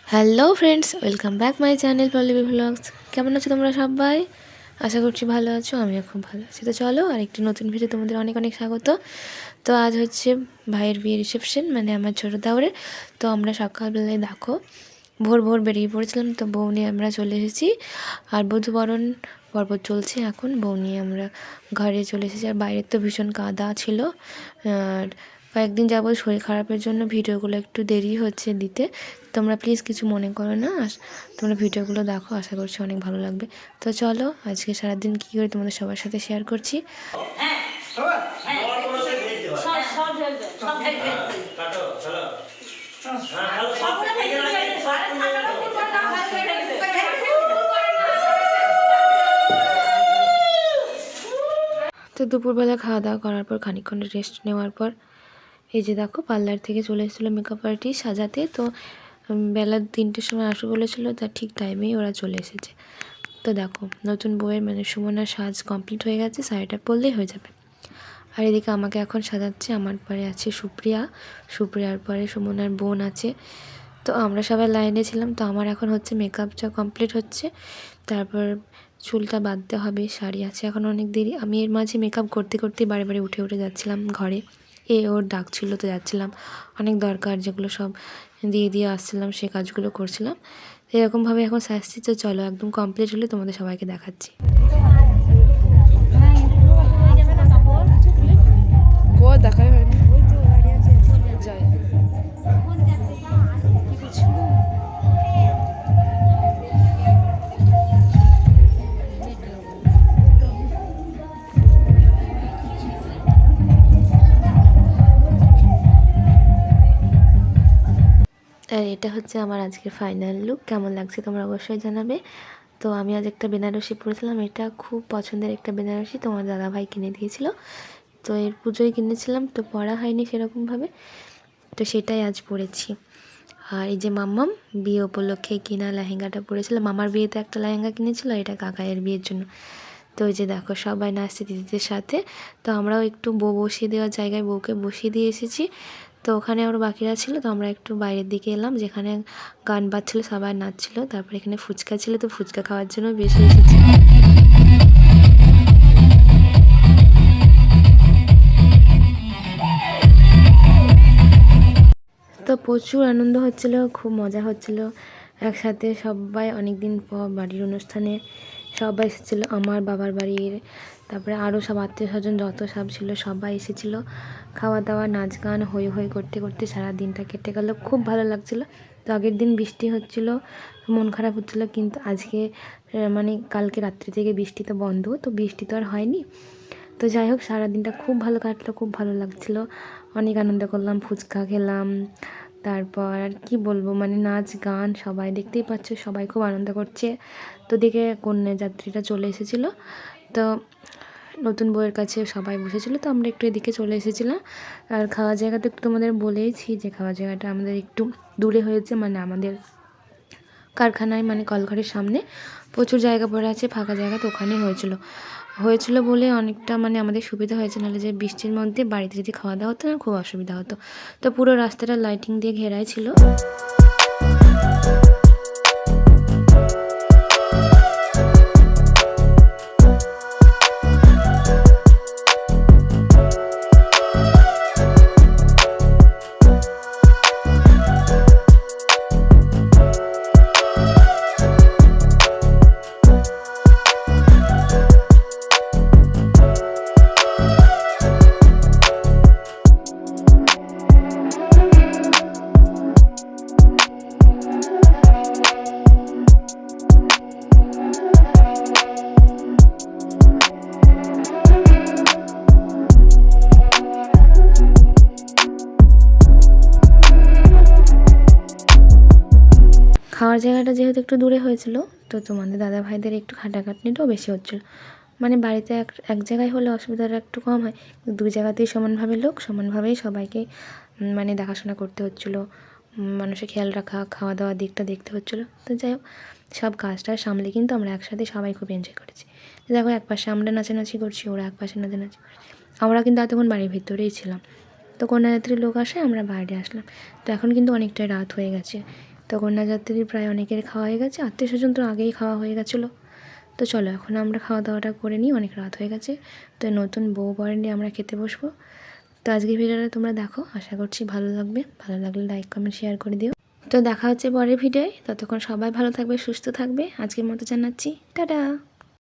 Hello friends, welcome back my channel Pallavi vlogs. কেমন আছো তোমরা সবাই? আশা করছি ভালো আছো, আমিও খুব ভালো আছি। তো চলো আরেকটি নতুন ভিডিও তোমাদের অনেক অনেক স্বাগত। তো আজ হচ্ছে ভাইয়ের বিয়ে রিসেপশন, মানে আমার ছোটো দেওরের। তো আমরা সকালবেলায় দেখো ভোর ভোর বেরিয়ে পড়েছিলাম। তো বউ নিয়ে আমরা চলে এসেছি, আর বধূবরণ পর্ব চলছে এখন। বউ নিয়ে আমরা ঘরে চলে এসেছি, আর বাইরের তো ভীষণ কাদা ছিল। আর কয়েকদিন যাবত শরীর খারাপের জন্য ভিডিওগুলো একটু দেরি হচ্ছে দিতে। তোমরা প্লিজ কিছু মনে করো না, তোমরা ভিডিওগুলো দেখো, আশা করছি অনেক ভালো লাগবে। তো চলো আজকে সারাদিন কী করে তোমাদের সবার সাথে শেয়ার করছি। তো দুপুরবেলা খাওয়া দাওয়া করার পর খানিকক্ষণ রেস্ট নেওয়ার পর এই যে দেখো পার্লার থেকে চলে এসেছিলো মেকআপ আর্টিস্ট সাজাতে। তো বেলা 3টের সময় আসবে বলেছিলো, তার ঠিক টাইমেই ওরা চলে এসেছে। তো দেখো নতুন বউয়ের মানে সুমনার সাজ কমপ্লিট হয়ে গেছে, শাড়িটা পরলেই হয়ে যাবে। আর এদিকে আমাকে এখন সাজাচ্ছে, আমার পরে আছে সুপ্রিয়ার পরে সুমনার বোন আছে। তো আমরা সবাই লাইনে ছিলাম। তো আমার এখন হচ্ছে মেকআপটা কমপ্লিট হচ্ছে, তারপর চুলটা বাঁধতে হবে, শাড়ি আছে এখন অনেক দেরি। আমি এর মাঝে মেকআপ করতে করতে বারে বারে উঠে উঠে যাচ্ছিলাম ঘরে। ওর ডাক ছিল তো যাচ্ছিলাম, অনেক দরকার যেগুলো সব দিয়ে আসছিলাম, সে কাজগুলো করছিলাম। এরকমভাবে এখন সাজছি। তো চলো একদম কমপ্লিট হলে তোমাদের সবাইকে দেখাচ্ছি। দেখাই হয়নি। আর এটা হচ্ছে আমার আজকের ফাইনাল লুক। কেমন লাগছে তোমরা অবশ্যই জানাবে। তো আমি আজ একটা বেনারসি পরেছিলাম, এটা খুব পছন্দের একটা বেনারসি, তোমার দাদাভাই কিনে দিয়েছিল। তো এর পুজোয় কিনেছিলাম, তো পরা হয়নি সেরকমভাবে, তো সেটাই আজ পরেছি। আর এই যে মাম্মাম বিয়ে উপলক্ষে কিনা লেহেঙ্গাটা পরেছিল। মামার বিয়েতে একটা লেহেঙ্গা কিনেছিল, এটা কাকাইয়ের বিয়ের জন্য। তো ওই যে দেখো সবাই নাচছে দিদিদের সাথে। তো আমরাও একটু বউ বসিয়ে দেওয়ার জায়গায় বউকে বসিয়ে দিয়ে এসেছি। তো ওখানে আরও বাকিরা ছিল, তো আমরা একটু বাইরের দিকে এলাম, যেখানে গান বাজছিল, সবাই নাচছিল। তারপর এখানে ফুচকা ছিল, তো ফুচকা খাওয়ার জন্য বেশি এসেছি। তো প্রচুর আনন্দ হচ্ছিল, খুব মজা হচ্ছিল একসাথে সবাই। অনেক দিন পর বাড়ির অনুষ্ঠানে সবাই এসেছিলো, আমার বাবার বাড়ির, তারপরে আরও সব আত্মীয় স্বজন যত সব ছিল সবাই এসেছিলো। খাওয়া দাওয়া নাচ গান হই হই করতে করতে সারা দিনটা কেটে গেল, খুব ভালো লাগছিল। তো আগের দিন বৃষ্টি হচ্ছিল, মন খারাপ হচ্ছিল, কিন্তু আজকে মানে কালকে রাত্রি থেকে বৃষ্টি তো বন্ধ, তো বৃষ্টি তো আর হয়নি। তো যাই হোক সারাদিনটা খুব ভালো কাটলো, খুব ভালো লাগছিলো, অনেক আনন্দ করলাম, ফুচকা খেলাম। তারপর আর কি বলবো, মানে নাচ গান সবাই দেখতেই পাচ্ছ, সবাই খুব আনন্দ করছে। তো দিকে কন্যা যাত্রীরা চলে এসেছিলো, তো নতুন বউয়ের কাছে সবাই বসেছিলো, তো আমরা একটু এদিকে চলে এসেছিলাম। আর খাওয়ার জায়গাটা একটু তোমাদের বলেইছি যে খাওয়ার জায়গাটা আমাদের একটু দূরে হয়েছে, মানে আমাদের কারখানায়, মানে কলঘরের সামনে প্রচুর জায়গা পড়ে আছে ফাঁকা জায়গা, তো ওখানেই হয়েছিল বলে অনেকটা মানে আমাদের সুবিধা হয়েছে। নাহলে যে বৃষ্টির মধ্যে বাড়িতে যদি খাওয়া দাওয়া হতো না, খুব অসুবিধা হতো। তো পুরো রাস্তাটা লাইটিং দিয়ে ঘেরাই ছিল। খাওয়ার জায়গাটা যেহেতু একটু দূরে হয়েছিল, তো তোমাদের দাদা ভাইদের একটু খাটাখাটনিটাও বেশি হচ্ছিলো। মানে বাড়িতে এক এক জায়গায় হলে অসুবিধাটা একটু কম হয়, দুই জায়গাতেই সমানভাবে লোক, সমানভাবেই সবাইকে মানে দেখাশোনা করতে হচ্ছিলো, মানুষের খেয়াল রাখা, খাওয়া দাওয়ার দিকটা দেখতে হচ্ছিলো। তো যাই হোক, সব কাজটা সামলে কিন্তু আমরা একসাথে সবাই খুব এনজয় করেছি। দেখো, এক পাশে আমরা নাচানাচি করছি, ওরা এক পাশে নাচানাচি করছে। আমরা কিন্তু এতক্ষণ বাড়ির ভিতরেই ছিলাম। তো কন্যাযাত্রীর লোক আসে, আমরা বাইরে আসলাম। তো এখন কিন্তু অনেকটাই রাত হয়ে গেছে। তো কন্যাযাত্রীর প্রায় অনেকের খাওয়া হয়ে গেছে, আত্মীয় স্বজন তো আগেই খাওয়া হয়ে গেছিলো। তো চলো এখন আমরা খাওয়া দাওয়াটা করে নিই, অনেক রাত হয়ে গেছে। তো নতুন বউ বর নিয়ে আমরা খেতে বসবো। তো আজকের ভিডিওটা তোমরা দেখো, আশা করছি ভালো লাগবে। ভালো লাগলে লাইক কমেন্ট শেয়ার করে দিও। তো দেখা হচ্ছে পরের ভিডিওয়, ততক্ষণ সবাই ভালো থাকবে, সুস্থ থাকবে। আজকের মতো জানাচ্ছি টাটা।